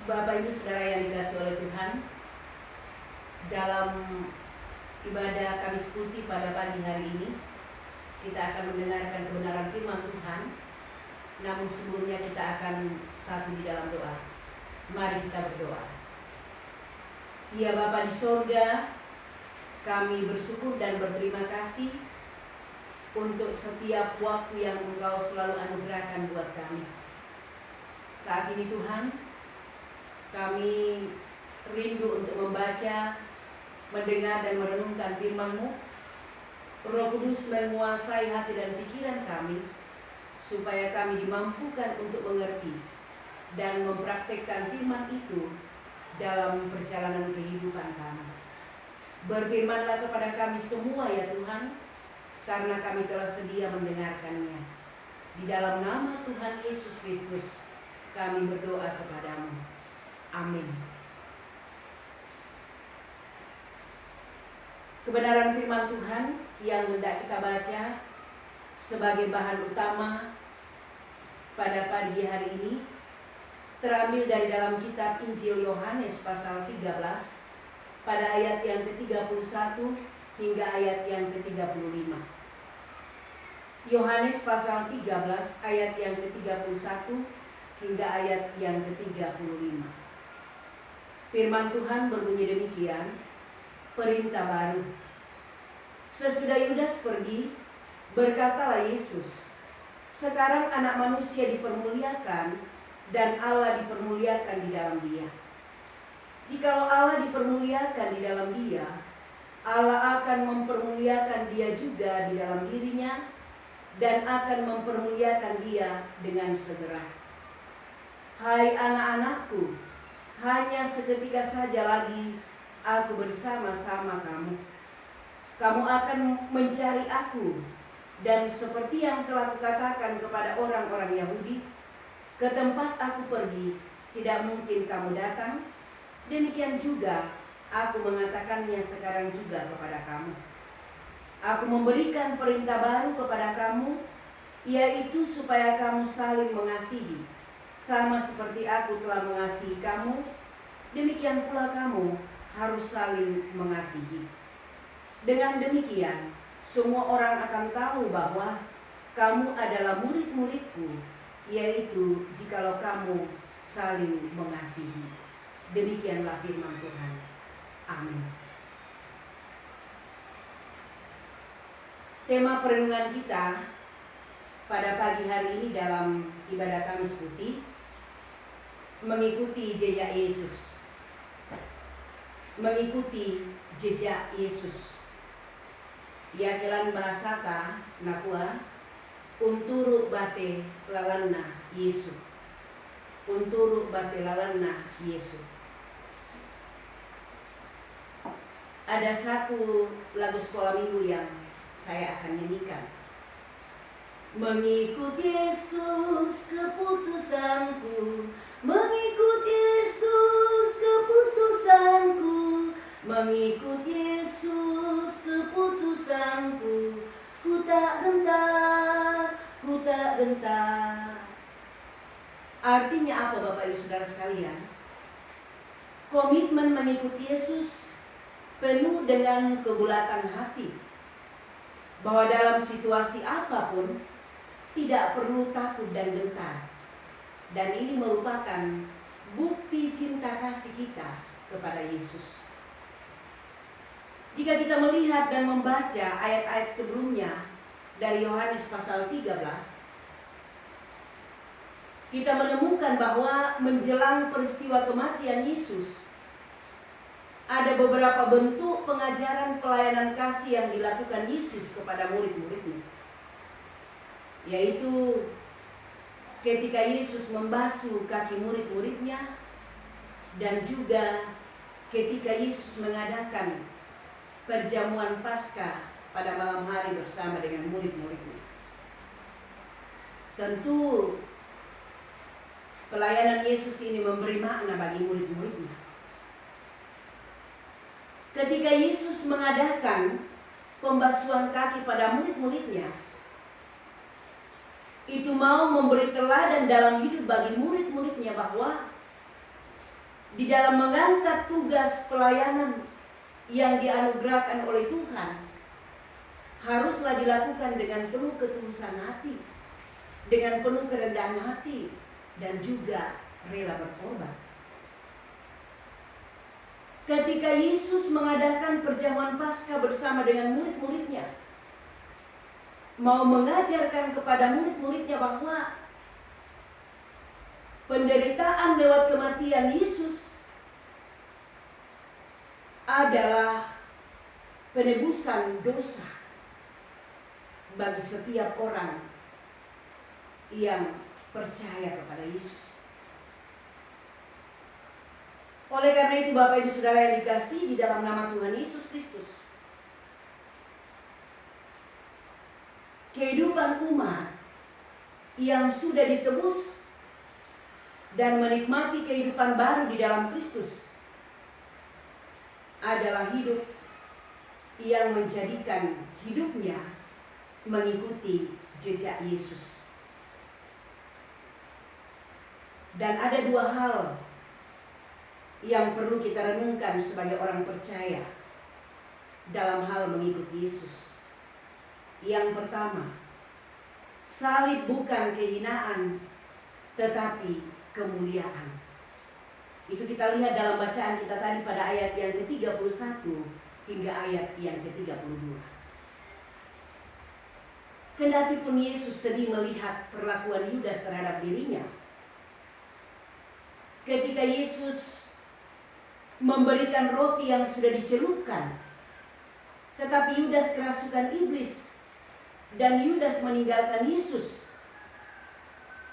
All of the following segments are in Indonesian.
Bapak Ibu Saudara yang dikasihi oleh Tuhan, dalam ibadah Kamis Putih pada pagi hari ini kita akan mendengarkan kebenaran firman Tuhan. Namun sebelumnya kita akan satu di dalam doa. Mari kita berdoa. Ya Bapa di sorga, kami bersyukur dan berterima kasih untuk setiap waktu yang Engkau selalu anugerahkan buat kami. Saat ini Tuhan, kami rindu untuk membaca, mendengar dan merenungkan firman-Mu. Roh Kudus menguasai hati dan pikiran kami, supaya kami dimampukan untuk mengerti dan mempraktekkan firman itu dalam perjalanan kehidupan kami. Berfirmanlah kepada kami semua ya Tuhan, karena kami telah sedia mendengarkannya. Di dalam nama Tuhan Yesus Kristus kami berdoa kepadamu. Amin. Kebenaran firman Tuhan yang hendak kita baca sebagai bahan utama pada pagi hari ini terambil dari dalam kitab Injil Yohanes pasal 13 pada ayat yang ke-31 hingga ayat yang ke-35. Yohanes pasal 13 ayat yang ke-31 hingga ayat yang ke-35. Firman Tuhan berbunyi demikian, perintah baru. Sesudah Yudas pergi, berkatalah Yesus, sekarang anak manusia dipermuliakan dan Allah dipermuliakan di dalam dia. Jikalau Allah dipermuliakan di dalam dia, Allah akan mempermuliakan dia juga di dalam dirinya dan akan mempermuliakan dia dengan segera. Hai anak-anakku, hanya seketika saja lagi aku bersama-sama kamu. Kamu akan mencari aku, dan seperti yang telah kukatakan kepada orang-orang Yahudi, ke tempat aku pergi, tidak mungkin kamu datang. Demikian juga aku mengatakannya sekarang juga kepada kamu. Aku memberikan perintah baru kepada kamu, yaitu supaya kamu saling mengasihi, sama seperti aku telah mengasihi kamu, demikian pula kamu harus saling mengasihi. Dengan demikian, semua orang akan tahu bahwa kamu adalah murid-muridku, yaitu jikalau kamu saling mengasihi. Demikianlah firman Tuhan. Amin. Tema perenungan kita pada pagi hari ini dalam ibadah Kamis Putih, mengikuti jejak Yesus. Mengikuti jejak Yesus. Yakelan bahasata nakua unturu bate lalana Yesus. Unturu bate lalana Yesus. Ada satu lagu sekolah minggu yang saya akan nyanyikan. Mengikut Yesus keputusanku, mengikut Yesus keputusanku, mengikut Yesus keputusanku, ku tak gentar, ku tak gentar. Artinya apa Bapak Ibu Saudara sekalian? Komitmen mengikut Yesus penuh dengan kebulatan hati, bahwa dalam situasi apapun tidak perlu takut dan gentar. Dan ini merupakan bukti cinta kasih kita kepada Yesus. Jika kita melihat dan membaca ayat-ayat sebelumnya dari Yohanes pasal 13, kita menemukan bahwa menjelang peristiwa kematian Yesus, ada beberapa bentuk pengajaran pelayanan kasih yang dilakukan Yesus kepada murid-muridnya. Yaitu ketika Yesus membasuh kaki murid-muridnya, dan juga ketika Yesus mengadakan perjamuan Paskah pada malam hari bersama dengan murid-muridnya. Tentu pelayanan Yesus ini memberi makna bagi murid-muridnya. Ketika Yesus mengadakan pembasuhan kaki pada murid-muridnya, itu mau memberi teladan dalam hidup bagi murid-muridnya bahwa di dalam mengangkat tugas pelayanan yang dianugerahkan oleh Tuhan haruslah dilakukan dengan penuh ketulusan hati, dengan penuh kerendahan hati, dan juga rela berkorban. Ketika Yesus mengadakan perjamuan Paskah bersama dengan murid-muridnya, mau mengajarkan kepada murid-muridnya bahwa penderitaan lewat kematian Yesus adalah penebusan dosa bagi setiap orang yang percaya kepada Yesus. Oleh karena itu Bapak Ibu Saudara yang dikasihi di dalam nama Tuhan Yesus Kristus, kehidupan umat yang sudah ditebus dan menikmati kehidupan baru di dalam Kristus adalah hidup yang menjadikan hidupnya mengikuti jejak Yesus. Dan ada dua hal yang perlu kita renungkan sebagai orang percaya dalam hal mengikuti Yesus. Yang pertama, salib bukan kehinaan tetapi kemuliaan. Itu kita lihat dalam bacaan kita tadi pada ayat yang ke-31 hingga ayat yang ke-32. Kendati pun Yesus sedih melihat perlakuan Yudas terhadap dirinya, ketika Yesus memberikan roti yang sudah dicelupkan, tetapi Yudas kerasukan iblis dan Yudas meninggalkan Yesus.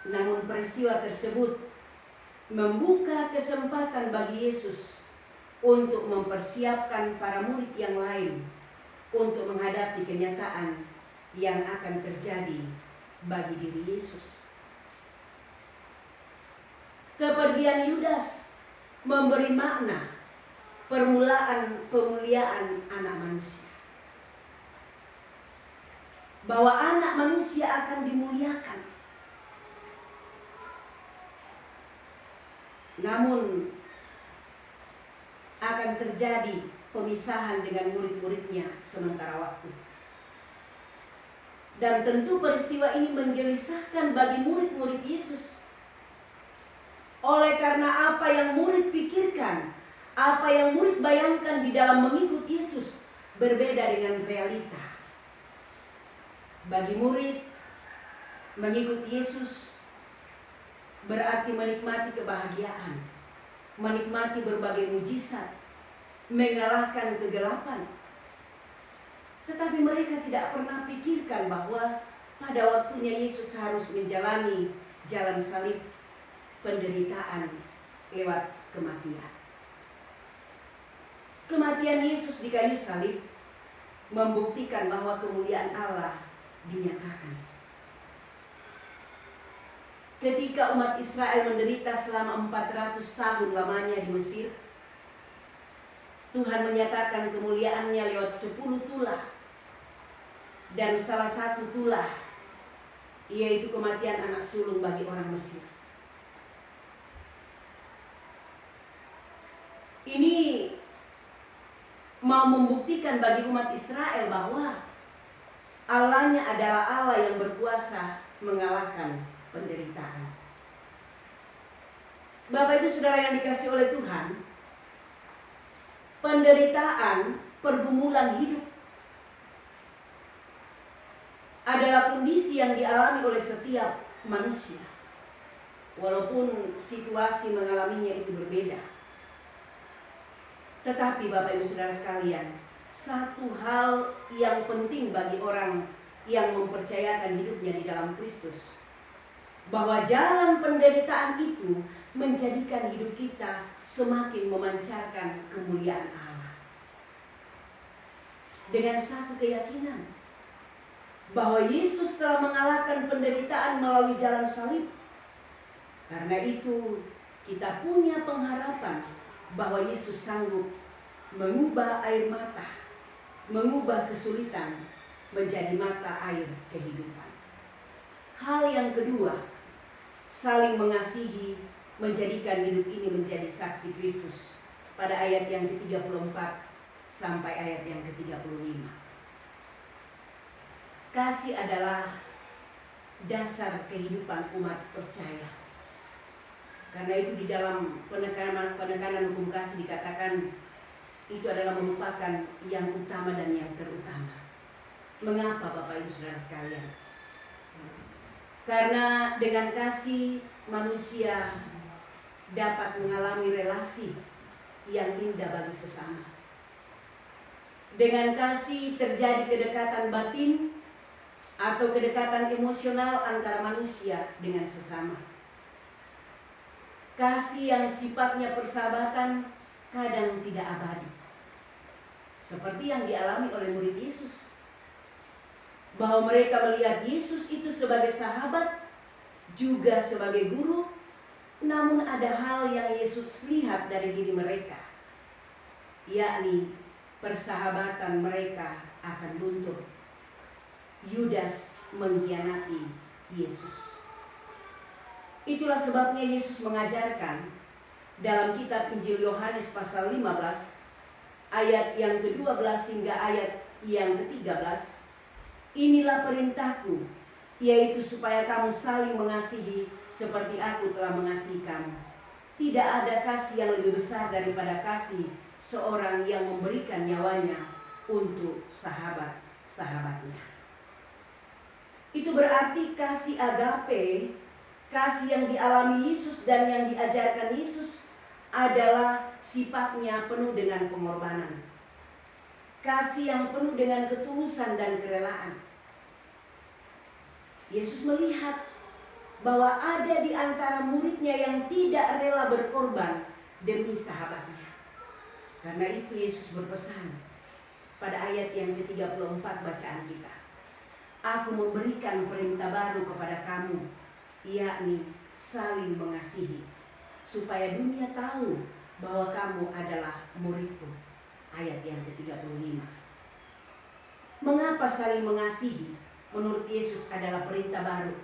Namun peristiwa tersebut membuka kesempatan bagi Yesus untuk mempersiapkan para murid yang lain untuk menghadapi kenyataan yang akan terjadi bagi diri Yesus. Kepergian Yudas memberi makna permulaan pemuliaan anak manusia. Bahwa anak manusia akan dimuliakan. Namun akan terjadi pemisahan dengan murid-muridnya sementara waktu. Dan tentu peristiwa ini menggelisahkan bagi murid-murid Yesus. Oleh karena apa yang murid pikirkan, apa yang murid bayangkan di dalam mengikut Yesus berbeda dengan realita. Bagi murid, mengikut Yesus berarti menikmati kebahagiaan, menikmati berbagai mujizat, mengalahkan kegelapan. Tetapi mereka tidak pernah pikirkan bahwa pada waktunya Yesus harus menjalani jalan salib, penderitaan lewat kematian. Kematian Yesus di kayu salib membuktikan bahwa kemuliaan Allah dinyatakan. Ketika umat Israel menderita selama 400 tahun lamanya di Mesir, Tuhan menyatakan kemuliaannya lewat 10 tulah. Dan salah satu tulah yaitu kematian anak sulung bagi orang Mesir. Ini mau membuktikan bagi umat Israel bahwa Allahnya adalah Allah yang berkuasa mengalahkan penderitaan. Bapak Ibu Saudara yang dikasihi oleh Tuhan, penderitaan, pergumulan hidup adalah kondisi yang dialami oleh setiap manusia. Walaupun situasi mengalaminya itu berbeda. Tetapi Bapak Ibu Saudara sekalian, satu hal yang penting bagi orang yang mempercayakan hidupnya di dalam Kristus, bahwa jalan penderitaan itu menjadikan hidup kita semakin memancarkan kemuliaan Allah. Dengan satu keyakinan, bahwa Yesus telah mengalahkan penderitaan melalui jalan salib. Karena itu kita punya pengharapan bahwa Yesus sanggup mengubah air mata, mengubah kesulitan menjadi mata air kehidupan. Hal yang kedua, saling mengasihi menjadikan hidup ini menjadi saksi Kristus pada ayat yang ke-34 sampai ayat yang ke-35. Kasih adalah dasar kehidupan umat percaya. Karena itu di dalam penekanan hukum kasih dikatakan itu adalah merupakan yang utama dan yang terutama. Mengapa Bapak Ibu Saudara sekalian? Karena dengan kasih manusia dapat mengalami relasi yang indah bagi sesama. Dengan kasih terjadi kedekatan batin atau kedekatan emosional antara manusia dengan sesama. Kasih yang sifatnya persahabatan kadang tidak abadi. Seperti yang dialami oleh murid Yesus. Bahwa mereka melihat Yesus itu sebagai sahabat, juga sebagai guru, namun ada hal yang Yesus lihat dari diri mereka, yakni persahabatan mereka akan luntur. Yudas mengkhianati Yesus. Itulah sebabnya Yesus mengajarkan dalam kitab Injil Yohanes pasal 15 ayat yang ke-12 hingga ayat yang ke-13. Inilah perintahku, yaitu supaya kamu saling mengasihi seperti aku telah mengasihi kamu. Tidak ada kasih yang lebih besar daripada kasih seorang yang memberikan nyawanya untuk sahabat-sahabatnya. Itu berarti kasih agape, kasih yang dialami Yesus dan yang diajarkan Yesus adalah sifatnya penuh dengan pengorbanan. Kasih yang penuh dengan ketulusan dan kerelaan. Yesus melihat bahwa ada di antara muridnya yang tidak rela berkorban demi sahabatnya. Karena itu Yesus berpesan pada ayat yang ke-34 bacaan kita. Aku memberikan perintah baru kepada kamu, yakni saling mengasihi, supaya dunia tahu bahwa kamu adalah muridku. Ayat yang ke-35. Mengapa saling mengasihi menurut Yesus adalah perintah baru?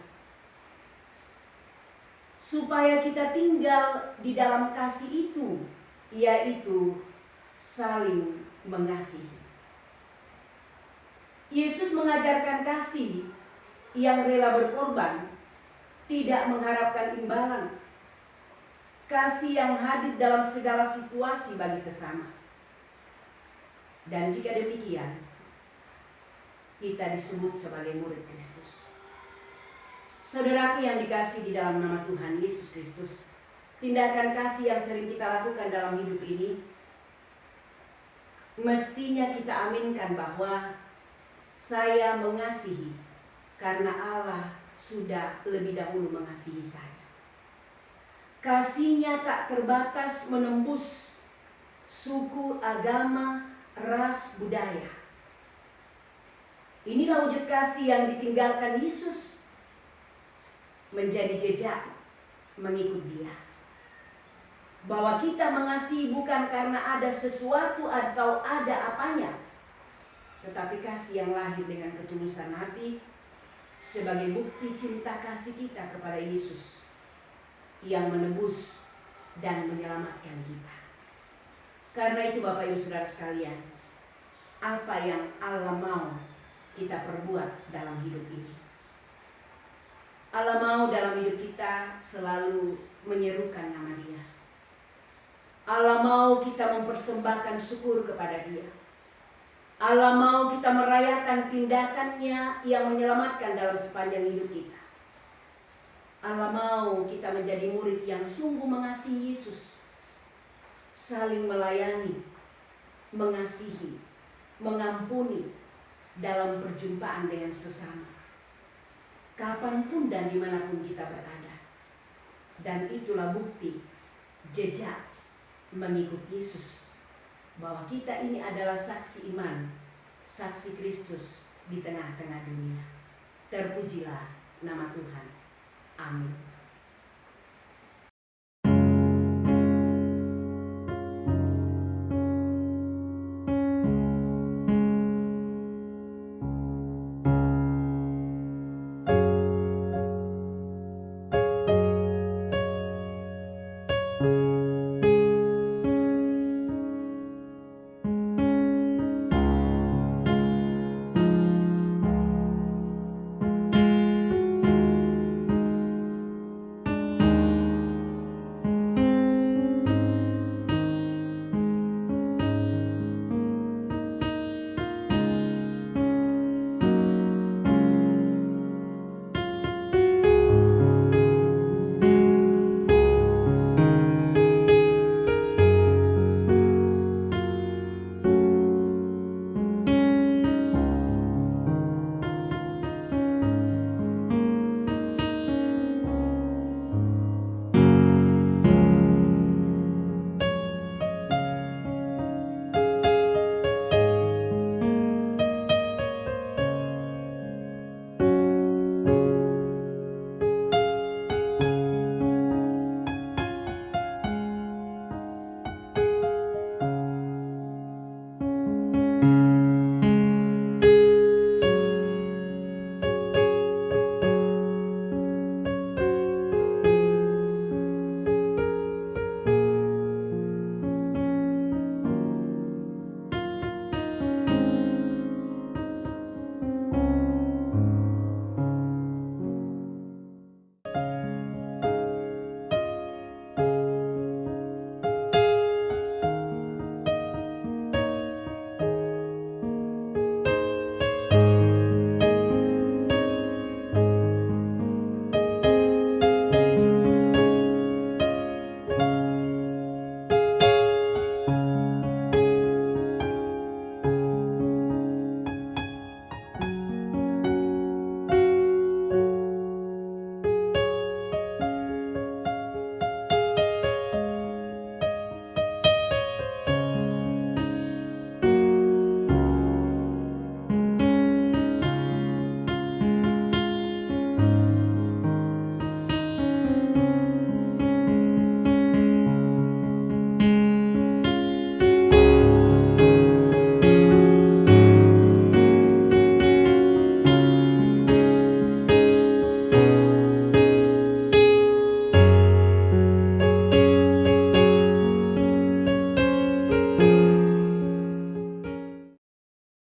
Supaya kita tinggal di dalam kasih itu, yaitu saling mengasihi. Yesus mengajarkan kasih yang rela berkorban, tidak mengharapkan imbalan. Kasih yang hadir dalam segala situasi bagi sesama. Dan jika demikian, kita disebut sebagai murid Kristus. Saudaraku yang dikasih di dalam nama Tuhan Yesus Kristus, tindakan kasih yang sering kita lakukan dalam hidup ini, mestinya kita aminkan bahwa saya mengasihi karena Allah sudah lebih dahulu mengasihi saya. Kasih-Nya tak terbatas menembus suku, agama, ras, budaya. Inilah wujud kasih yang ditinggalkan Yesus, menjadi jejak mengikut Dia. Bahwa kita mengasihi bukan karena ada sesuatu atau ada apanya, tetapi kasih yang lahir dengan ketulusan hati sebagai bukti cinta kasih kita kepada Yesus yang menebus dan menyelamatkan kita. Karena itu Bapak Ibu Saudara sekalian, apa yang Allah mau kita perbuat dalam hidup ini. Allah mau dalam hidup kita selalu menyerukan nama Dia. Allah mau kita mempersembahkan syukur kepada Dia. Allah mau kita merayakan tindakan-Nya yang menyelamatkan dalam sepanjang hidup kita. Allah mau kita menjadi murid yang sungguh mengasihi Yesus, saling melayani, mengasihi, mengampuni dalam perjumpaan dengan sesama, kapanpun dan dimanapun kita berada. Dan itulah bukti jejak mengikut Yesus, bahwa kita ini adalah saksi iman, saksi Kristus di tengah-tengah dunia. Terpujilah nama Tuhan. Amin.